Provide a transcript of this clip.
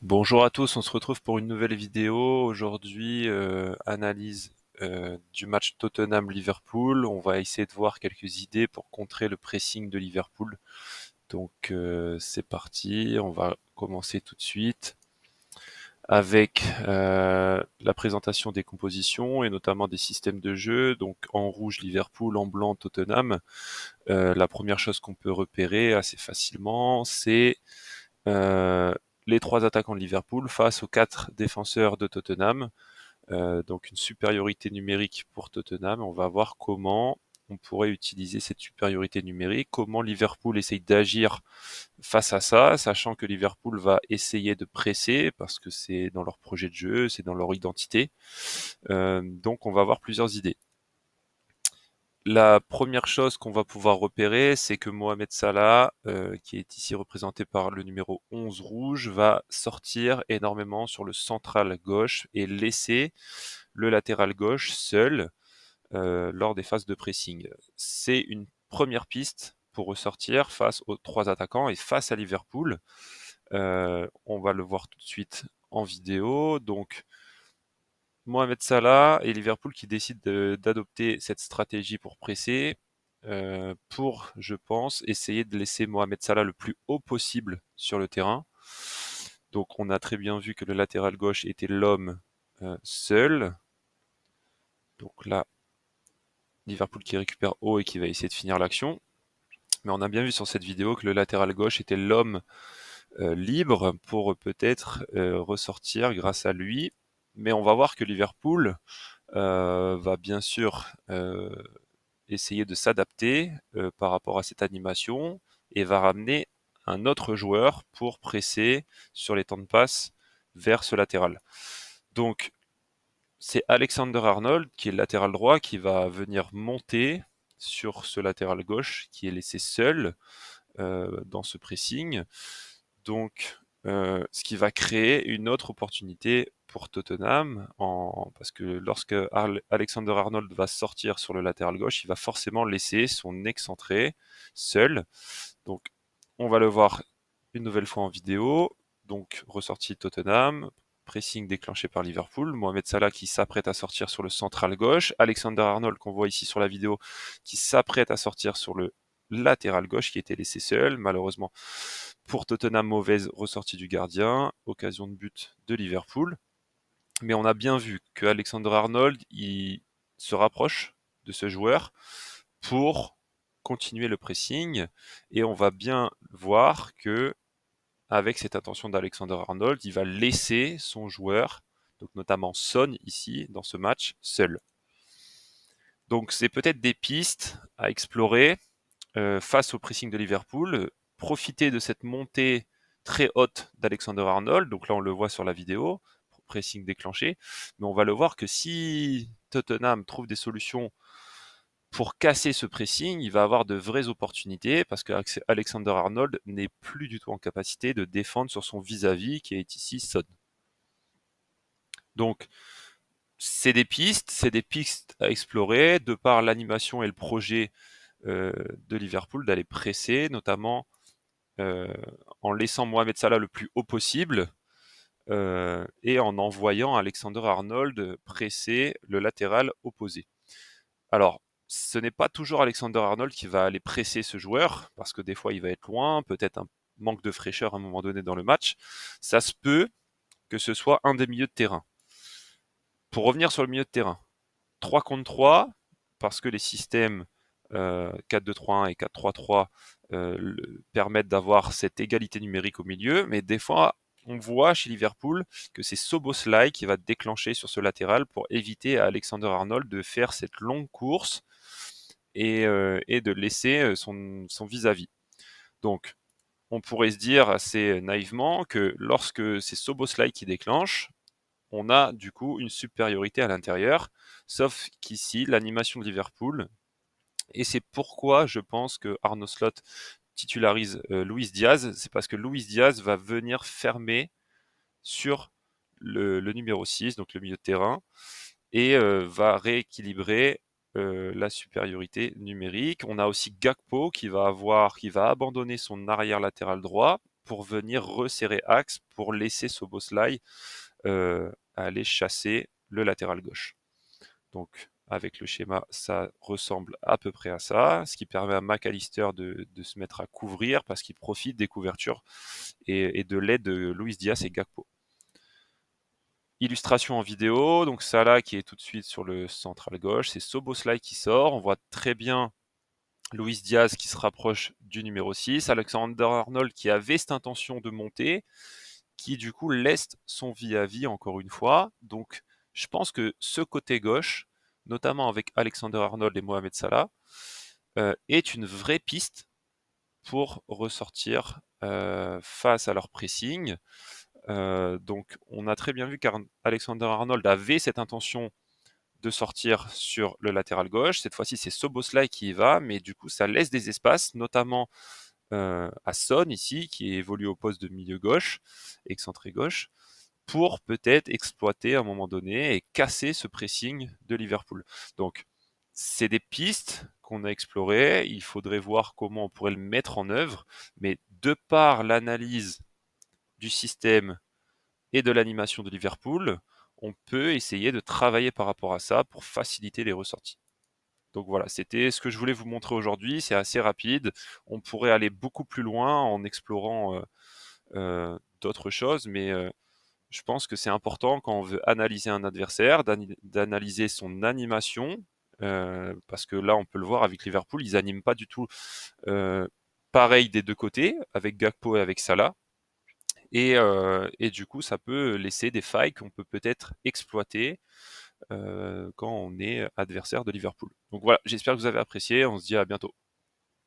Bonjour à tous, on se retrouve pour une nouvelle vidéo. Aujourd'hui, analyse du match Tottenham-Liverpool. On va essayer de voir quelques idées pour contrer le pressing de Liverpool. Donc c'est parti, on va commencer tout de suite avec la présentation des compositions et notamment des systèmes de jeu. Donc en rouge Liverpool, en blanc Tottenham. La première chose qu'on peut repérer assez facilement, c'est euh, les trois attaquants de Liverpool face aux quatre défenseurs de Tottenham. Donc une supériorité numérique pour Tottenham. On va voir comment on pourrait utiliser cette supériorité numérique, comment Liverpool essaye d'agir face à ça, sachant que Liverpool va essayer de presser parce que c'est dans leur projet de jeu, c'est dans leur identité. Donc on va avoir plusieurs idées. La première chose qu'on va pouvoir repérer, c'est que Mohamed Salah, qui est ici représenté par le numéro 11 rouge, va sortir énormément sur le central gauche et laisser le latéral gauche seul lors des phases de pressing. C'est une première piste pour ressortir face aux trois attaquants et face à Liverpool. On va le voir tout de suite en vidéo. Donc Mohamed Salah et Liverpool qui décident d'adopter cette stratégie pour presser, pour, je pense, essayer de laisser Mohamed Salah le plus haut possible sur le terrain. Donc on a très bien vu que le latéral gauche était l'homme seul. Donc là, Liverpool qui récupère haut et qui va essayer de finir l'action. Mais on a bien vu sur cette vidéo que le latéral gauche était l'homme libre pour peut-être ressortir grâce à lui. Mais on va voir que Liverpool va bien sûr essayer de s'adapter par rapport à cette animation et va ramener un autre joueur pour presser sur les temps de passe vers ce latéral. Donc c'est Alexander-Arnold qui est le latéral droit qui va venir monter sur ce latéral gauche qui est laissé seul dans ce pressing. Donc ce qui va créer une autre opportunité pour Tottenham, parce que lorsque Alexander-Arnold va sortir sur le latéral gauche, il va forcément laisser son excentré seul. Donc on va le voir une nouvelle fois en vidéo. Donc ressorti Tottenham, pressing déclenché par Liverpool, Mohamed Salah qui s'apprête à sortir sur le central gauche, Alexander-Arnold qu'on voit ici sur la vidéo qui s'apprête à sortir sur le latéral gauche qui était laissé seul. Malheureusement pour Tottenham, mauvaise ressortie du gardien, occasion de but de Liverpool. Mais on a bien vu que Alexander-Arnold il se rapproche de ce joueur pour continuer le pressing et on va bien voir que avec cette attention d'Alexander-Arnold, il va laisser son joueur, donc notamment Son ici dans ce match, seul. Donc c'est peut-être des pistes à explorer face au pressing de Liverpool, profiter de cette montée très haute d'Alexander-Arnold, donc là on le voit sur la vidéo, pressing déclenché, mais on va le voir que si Tottenham trouve des solutions pour casser ce pressing, il va avoir de vraies opportunités parce que Alexander-Arnold n'est plus du tout en capacité de défendre sur son vis-à-vis qui est ici Son. Donc c'est des pistes à explorer de par l'animation et le projet de Liverpool d'aller presser, notamment en laissant Mohamed Salah le plus haut possible et en envoyant Alexander-Arnold presser le latéral opposé. Alors, ce n'est pas toujours Alexander-Arnold qui va aller presser ce joueur, parce que des fois il va être loin, peut-être un manque de fraîcheur à un moment donné dans le match. Ça se peut que ce soit un des milieux de terrain. Pour revenir sur le milieu de terrain, 3 contre 3, parce que les systèmes 4-2-3-1 et 4-3-3 permettent d'avoir cette égalité numérique au milieu, mais des fois, on voit chez Liverpool que c'est Szoboszlai qui va déclencher sur ce latéral pour éviter à Alexander-Arnold de faire cette longue course et de laisser son vis-à-vis. Donc, on pourrait se dire assez naïvement que lorsque c'est Szoboszlai qui déclenche, on a du coup une supériorité à l'intérieur, sauf qu'ici, l'animation de Liverpool, et c'est pourquoi je pense que Arnaud Slot titularise Luis Diaz, c'est parce que Luis Diaz va venir fermer sur le numéro 6, donc le milieu de terrain, et va rééquilibrer la supériorité numérique. On a aussi Gakpo qui va abandonner son arrière latéral droit pour venir resserrer axe, pour laisser Szoboszlai aller chasser le latéral gauche. Donc avec le schéma, ça ressemble à peu près à ça, ce qui permet à McAllister de se mettre à couvrir parce qu'il profite des couvertures et de l'aide de Luis Diaz et Gakpo. Illustration en vidéo, donc Salah qui est tout de suite sur le central gauche, c'est Szoboszlai qui sort, on voit très bien Luis Diaz qui se rapproche du numéro 6, Alexander-Arnold qui avait cette intention de monter, qui du coup laisse son vis-à-vis encore une fois. Donc je pense que ce côté gauche, notamment avec Alexander-Arnold et Mohamed Salah, est une vraie piste pour ressortir face à leur pressing. Donc on a très bien vu qu'Alexander-Arnold avait cette intention de sortir sur le latéral gauche. Cette fois-ci, c'est Szoboszlai qui y va, mais du coup, ça laisse des espaces, notamment à Son ici, qui évolue au poste de milieu gauche, excentré gauche, pour peut-être exploiter à un moment donné et casser ce pressing de Liverpool. Donc, c'est des pistes qu'on a explorées. Il faudrait voir comment on pourrait le mettre en œuvre, mais de par l'analyse du système et de l'animation de Liverpool, on peut essayer de travailler par rapport à ça pour faciliter les ressorties. Donc voilà, c'était ce que je voulais vous montrer aujourd'hui. C'est assez rapide. On pourrait aller beaucoup plus loin en explorant d'autres choses, mais je pense que c'est important quand on veut analyser un adversaire, d'analyser son animation, parce que là, on peut le voir avec Liverpool, ils n'animent pas du tout pareil des deux côtés, avec Gakpo et avec Salah. Et du coup, ça peut laisser des failles qu'on peut peut-être exploiter quand on est adversaire de Liverpool. Donc voilà, j'espère que vous avez apprécié. On se dit à bientôt.